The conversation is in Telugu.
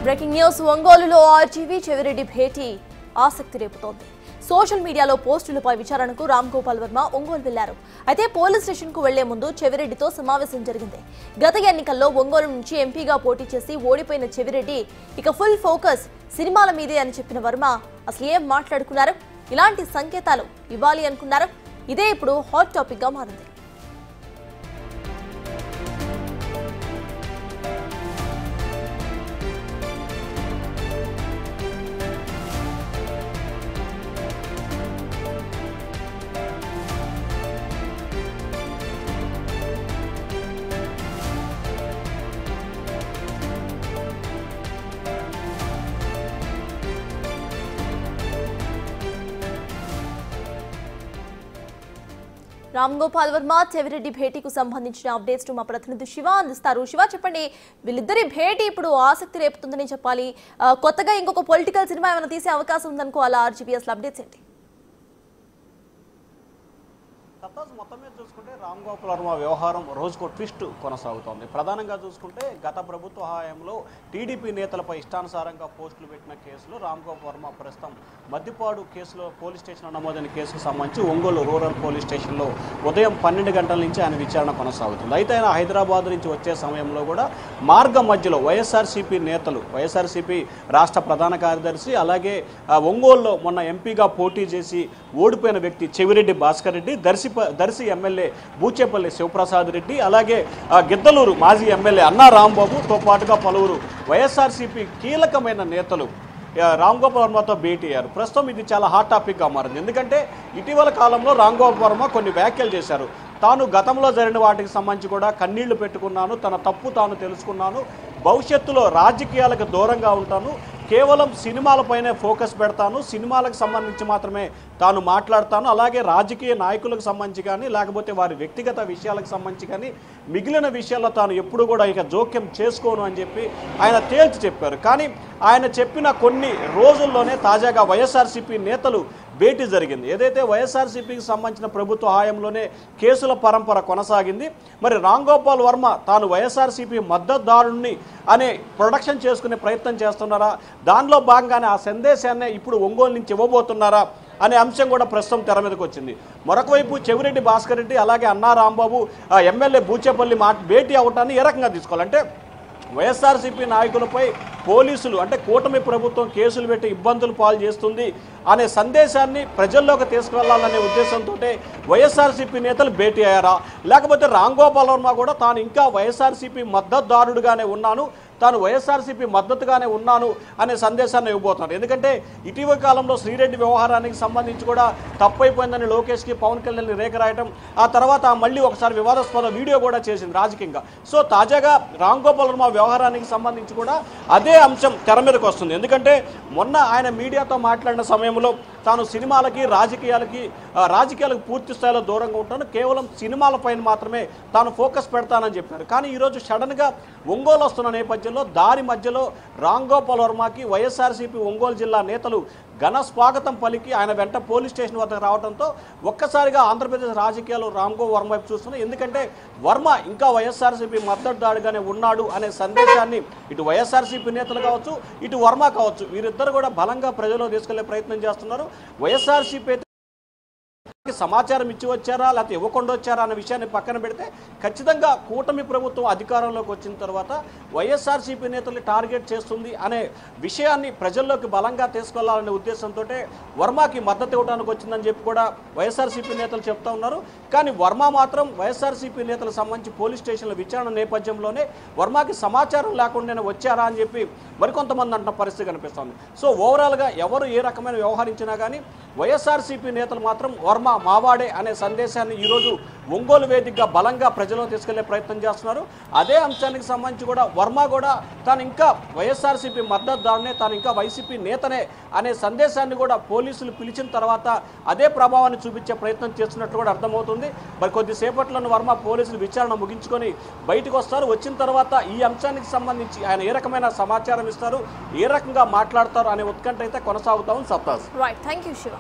బ్రేకింగ్ న్యూస్ ఒంగోలులో ఆర్జీవీ చెవిరెడ్డి భేటీ ఆసక్తి రేపుతోంది. సోషల్ మీడియాలో పోస్టులపై విచారణకు రామ్ గోపాల్ వర్మ ఒంగోలు వెళ్లారు. అయితే పోలీస్ స్టేషన్ కు వెళ్లే ముందు చెవిరెడ్డితో సమావేశం జరిగింది. గత ఎన్నికల్లో ఒంగోలు నుంచి ఎంపీగా పోటీ చేసి ఓడిపోయిన చెవిరెడ్డి ఇక ఫుల్ ఫోకస్ సినిమాల మీదే అని చెప్పిన వర్మ అసలు ఏం మాట్లాడుకున్నారు, ఇలాంటి సంకేతాలు ఇవ్వాలి అనుకున్నారు, ఇదే ఇప్పుడు హాట్ టాపిక్ గా మారింది. రామ్ గోపాల్ వర్మ చెవిరెడ్డి భేటీకు సంబంధించిన అప్డేట్స్ మా ప్రతినిధి శివ అందిస్తారు. శివ, చెప్పండి, వీళ్ళిద్దరి భేటీ ఇప్పుడు ఆసక్తి రేపుతుందని చెప్పాలి. కొత్తగా ఇంకొక పొలిటికల్ సినిమా ఏమైనా తీసే అవకాశం ఉందనుకోవాలా? ఆర్జీవీ అసలు అప్డేట్స్ ఏంటి? మొత్తం మీద చూసుకుంటే రామ్ గోపాల్ వర్మ వ్యవహారం రోజుకో ట్విస్ట్ కొనసాగుతోంది. ప్రధానంగా చూసుకుంటే గత ప్రభుత్వ హయాంలో టీడీపీ నేతలపై ఇష్టానుసారంగా పోస్టులు పెట్టిన కేసులో రామ్ గోపాల్ వర్మ ప్రస్తుతం మద్దిపాడు కేసులో పోలీస్ స్టేషన్లో నమోదైన కేసుకు సంబంధించి ఒంగోలు రూరల్ పోలీస్ స్టేషన్లో ఉదయం 12 గంటల నుంచి ఆయన విచారణ కొనసాగుతుంది. అయితే ఆయన హైదరాబాద్ నుంచి వచ్చే సమయంలో కూడా మార్గ మధ్యలో వైఎస్ఆర్సీపీ నేతలు, వైఎస్ఆర్సీపీ రాష్ట్ర ప్రధాన కార్యదర్శి, అలాగే ఒంగోలులో మొన్న ఎంపీగా పోటీ చేసి ఓడిపోయిన వ్యక్తి చెవిరెడ్డి భాస్కర్ రెడ్డి, దర్శి ఎమ్మెల్యే బూచేపల్లి శివప్రసాద్ రెడ్డి, అలాగే గిద్దలూరు మాజీ ఎమ్మెల్యే అన్నా రాంబాబుతో పాటుగా పలువురు వైఎస్ఆర్సీపీ కీలకమైన నేతలు రామ్ గోపాల్ వర్మతో భేటీ అయ్యారు. ప్రస్తుతం ఇది చాలా హాట్ టాపిక్గా మారింది. ఎందుకంటే ఇటీవల కాలంలో రామ్ గోపాల్ వర్మ కొన్ని వ్యాఖ్యలు చేశారు. తాను గతంలో జరిగిన వాటికి సంబంధించి కూడా కన్నీళ్లు పెట్టుకున్నాను, తన తప్పు తాను తెలుసుకున్నాను, భవిష్యత్తులో రాజకీయాలకు దూరంగా ఉంటాను, కేవలం సినిమాలపైనే ఫోకస్ పెడతాను, సినిమాలకు సంబంధించి మాత్రమే తాను మాట్లాడతాను, అలాగే రాజకీయ నాయకులకు సంబంధించి కానీ లేకపోతే వారి వ్యక్తిగత విషయాలకు సంబంధించి కానీ మిగిలిన విషయాల్లో తాను ఎప్పుడు కూడా ఇక జోక్యం చేసుకోను అని చెప్పి ఆయన తేల్చి చెప్పారు. కానీ ఆయన చెప్పిన కొన్ని రోజుల్లోనే తాజాగా వైఎస్ఆర్సీపీ నేతలు భేటీ జరిగింది. ఏదైతే వైఎస్ఆర్సీపీకి సంబంధించిన ప్రభుత్వ హాయంలోనే కేసుల పరంపర కొనసాగింది. మరి రామ్ గోపాల్ వర్మ తాను వైఎస్ఆర్సీపీ మద్దతుదారుణ్ణి అనే ప్రొడక్షన్ చేసుకునే ప్రయత్నం చేస్తున్నారా, దానిలో భాగంగానే ఆ సందేశాన్ని ఇప్పుడు ఒంగోలు నుంచి ఇవ్వబోతున్నారా అనే అంశం కూడా ప్రస్తుతం తెర మీదకి వచ్చింది. మరొక వైపు చెవిరెడ్డి భాస్కర్ రెడ్డి అలాగే అన్నా రాంబాబు ఎమ్మెల్యే బూచేపల్లి భేటీ అవటాన్ని ఏ రకంగా తీసుకోవాలంటే వైఎస్ఆర్సీపీ నాయకులపై పోలీసులు అంటే కూటమి ప్రభుత్వం కేసులు పెట్టి ఇబ్బందులు పాలు చేస్తుంది అనే సందేశాన్ని ప్రజల్లోకి తీసుకువెళ్లాలనే ఉద్దేశంతో వైఎస్ఆర్సీపీ నేతలు భేటీ అయ్యారా, లేకపోతే రామ్ గోపాల్ వర్మ కూడా తాను ఇంకా వైఎస్ఆర్సీపీ మద్దతుదారుడుగానే ఉన్నాను, తాను వైఎస్ఆర్సీపీ మద్దతుగానే ఉన్నాను అనే సందేశాన్ని ఇవ్వబోతున్నారు. ఎందుకంటే ఇటీవల కాలంలో శ్రీరెడ్డి వ్యవహారానికి సంబంధించి కూడా తప్పైపోయిందని లోకేష్కి పవన్ కళ్యాణ్ రేఖ రాయటం, ఆ తర్వాత మళ్ళీ ఒకసారి వివాదాస్పద వీడియో కూడా చేసింది రాజకీయంగా. సో తాజాగా రామ్ గోపాల్ వర్మ వ్యవహారానికి సంబంధించి కూడా అదే అంశం తెర మీదకి వస్తుంది. ఎందుకంటే మొన్న ఆయన మీడియాతో మాట్లాడిన సమయంలో తాను సినిమాలకి రాజకీయాలకు పూర్తి స్థాయిలో దూరంగా ఉంటాను, కేవలం సినిమాలపైన మాత్రమే తాను ఫోకస్ పెడతానని చెప్పారు. కానీ ఈరోజు సడన్గా ఒంగోలు వస్తున్న నేపథ్యంలో దారి మధ్యలో రామ్ గోపాల్ వర్మకి వైఎస్ఆర్సీపీ ఒంగోలు జిల్లా నేతలు ఘన స్వాగతం పలికి ఆయన వెంట పోలీస్ స్టేషన్ వద్దకు రావడంతో ఒక్కసారిగా ఆంధ్రప్రదేశ్ రాజకీయాలు రామ్ గోపాల్ వర్మ వైపు చూస్తున్నాయి. ఎందుకంటే వర్మ ఇంకా వైఎస్ఆర్సీపీ మద్దతుదారుగానే ఉన్నాడు అనే సందేశాన్ని ఇటు వైఎస్ఆర్సీపీ నేతలు కావచ్చు, ఇటు వర్మ కావచ్చు, వీరిద్దరు కూడా బలంగా ప్రజల్లో తీసుకెళ్లే ప్రయత్నం చేస్తున్నారు. వైఎస్ఆర్సీపీ సమాచారం ఇచ్చి వచ్చారా లేకపోతే ఇవ్వకుండా వచ్చారా అనే విషయాన్ని పక్కన పెడితే ఖచ్చితంగా కూటమి ప్రభుత్వం అధికారంలోకి వచ్చిన తర్వాత వైఎస్ఆర్సీపీ నేతల్ని టార్గెట్ చేస్తుంది అనే విషయాన్ని ప్రజల్లోకి బలంగా తీసుకెళ్లాలనే ఉద్దేశంతో వర్మకి మద్దతు ఇవ్వడానికి వచ్చిందని చెప్పి కూడా వైఎస్ఆర్సీపీ నేతలు చెప్తా ఉన్నారు. కానీ వర్మ మాత్రం వైఎస్ఆర్సీపీ నేతలకు సంబంధించి పోలీస్ స్టేషన్ల విచారణ నేపథ్యంలోనే వర్మకి సమాచారం లేకుండానే వచ్చారా అని చెప్పి మరికొంతమంది అంటున్న పరిస్థితి కనిపిస్తోంది. సో ఓవరాల్గా ఎవరు ఏ రకమైన వ్యవహరించినా కానీ వైఎస్ఆర్సీపీ నేతలు మాత్రం వర్మ మావాడే అనే సందేశాన్ని ఈరోజు ఒంగోలు వేదికగా బలంగా ప్రజల్లో తీసుకెళ్లే ప్రయత్నం చేస్తున్నారు. అదే అంశానికి సంబంధించి కూడా వర్మ కూడా తాను ఇంకా వైఎస్ఆర్సీపీ మద్దతుదారునే, తాను ఇంకా వైసీపీ నేతనే అనే సందేశాన్ని కూడా పోలీసులు పిలిచిన తర్వాత అదే ప్రభావాన్ని చూపించే ప్రయత్నం చేస్తున్నట్టు కూడా అర్థమవుతుంది. మరి కొద్దిసేపట్లోనే వర్మ పోలీసులు విచారణ ముగించుకొని బయటకు వస్తారు. వచ్చిన తర్వాత ఈ అంశానికి సంబంధించి ఆయన ఏ రకమైన సమాచారం ఇస్తారు, ఏ రకంగా మాట్లాడతారు అనే ఉత్కంఠ అయితే కొనసాగుతా ఉంది. సత్తాస్. Right, thank you Shiva.